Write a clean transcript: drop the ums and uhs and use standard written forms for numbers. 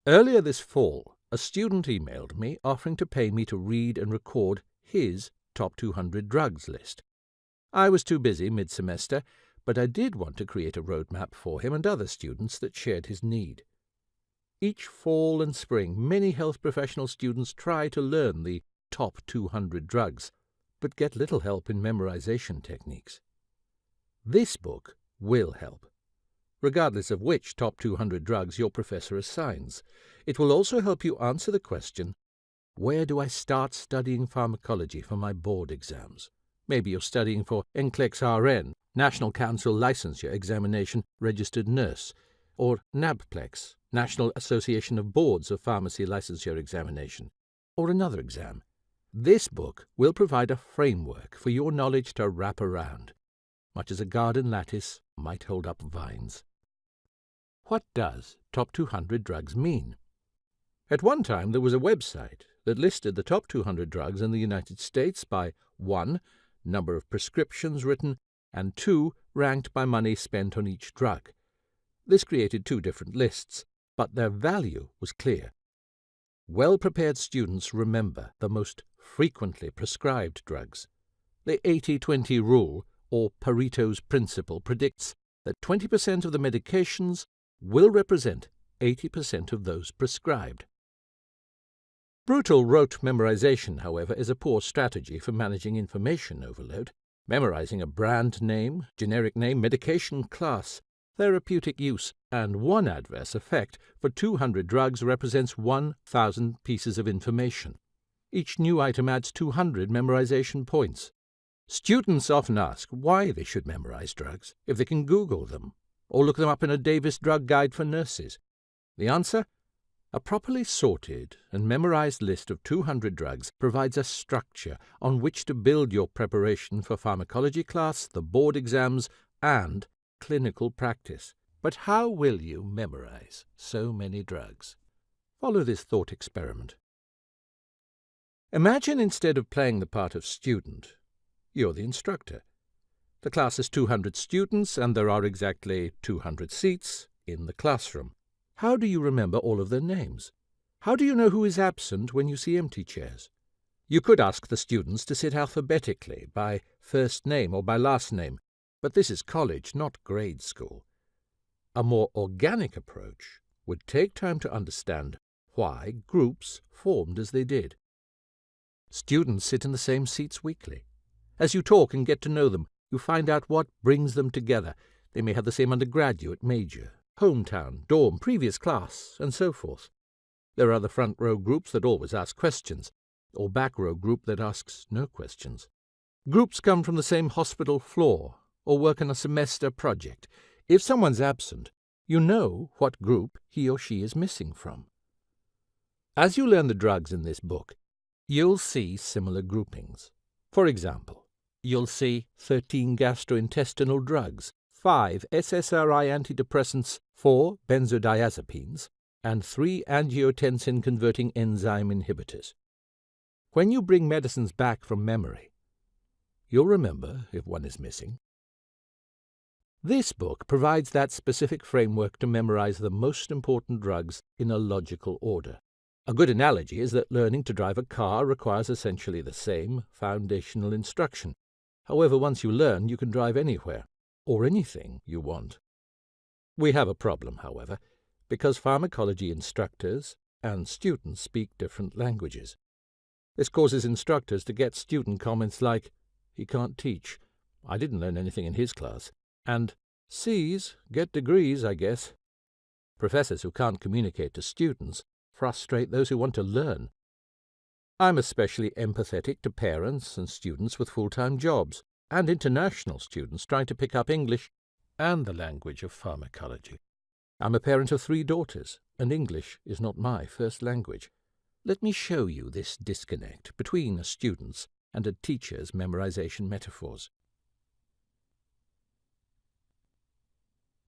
Earlier this fall, a student emailed me offering to pay me to read and record his top 200 drugs list. I was too busy mid-semester, but I did want to create a roadmap for him and other students that shared his need. Each fall and spring, many health professional students try to learn the top 200 drugs, but get little help in memorization techniques. This book will help, regardless of which top 200 drugs your professor assigns. It will also help you answer the question, where do I start studying pharmacology for my board exams? Maybe you're studying for NCLEX RN, National Council Licensure Examination Registered Nurse, or NABPLEX, National Association of Boards of Pharmacy Licensure Examination, or another exam. This book will provide a framework for your knowledge to wrap around, much as a garden lattice might hold up vines. What does top 200 drugs mean? At one time there was a website that listed the top 200 drugs in the United States by 1. Number of prescriptions written, and 2. Ranked by money spent on each drug. This created two different lists, but their value was clear. Well-prepared students remember the most frequently prescribed drugs. The 80-20 rule, or Pareto's principle, predicts that 20% of the medications will represent 80% of those prescribed. Brutal rote memorization, however, is a poor strategy for managing information overload. Memorizing a brand name, generic name, medication class, therapeutic use, and one adverse effect for 200 drugs represents 1,000 pieces of information. Each new item adds 200 memorization points. Students often ask why they should memorize drugs if they can Google them or look them up in a Davis Drug Guide for Nurses. The answer? A properly sorted and memorized list of 200 drugs provides a structure on which to build your preparation for pharmacology class, the board exams, and clinical practice. But how will you memorize so many drugs? Follow this thought experiment. Imagine instead of playing the part of student, you're the instructor. The class is 200 students and there are exactly 200 seats in the classroom. How do you remember all of their names? How do you know who is absent when you see empty chairs? You could ask the students to sit alphabetically, by first name or by last name, but this is college, not grade school. A more organic approach would take time to understand why groups formed as they did. Students sit in the same seats weekly. As you talk and get to know them, you find out what brings them together. They may have the same undergraduate major, hometown, dorm, previous class, and so forth. There are the front row groups that always ask questions, or back row group that asks no questions. Groups come from the same hospital floor, or work on a semester project. If someone's absent, you know what group he or she is missing from. As you learn the drugs in this book, you'll see similar groupings. For example, you'll see 13 gastrointestinal drugs, 5 SSRI antidepressants, 4 benzodiazepines, and 3 angiotensin-converting enzyme inhibitors. When you bring medicines back from memory, you'll remember if one is missing. This book provides that specific framework to memorize the most important drugs in a logical order. A good analogy is that learning to drive a car requires essentially the same foundational instruction. However, once you learn, you can drive anywhere, or anything you want. We have a problem, however, because pharmacology instructors and students speak different languages. This causes instructors to get student comments like, "He can't teach," "I didn't learn anything in his class," and "C's get degrees, I guess." Professors who can't communicate to students frustrate those who want to learn. I'm especially empathetic to parents and students with full-time jobs, and international students trying to pick up English and the language of pharmacology. I'm a parent of 3 daughters, and English is not my first language. Let me show you this disconnect between a student's and a teacher's memorization metaphors.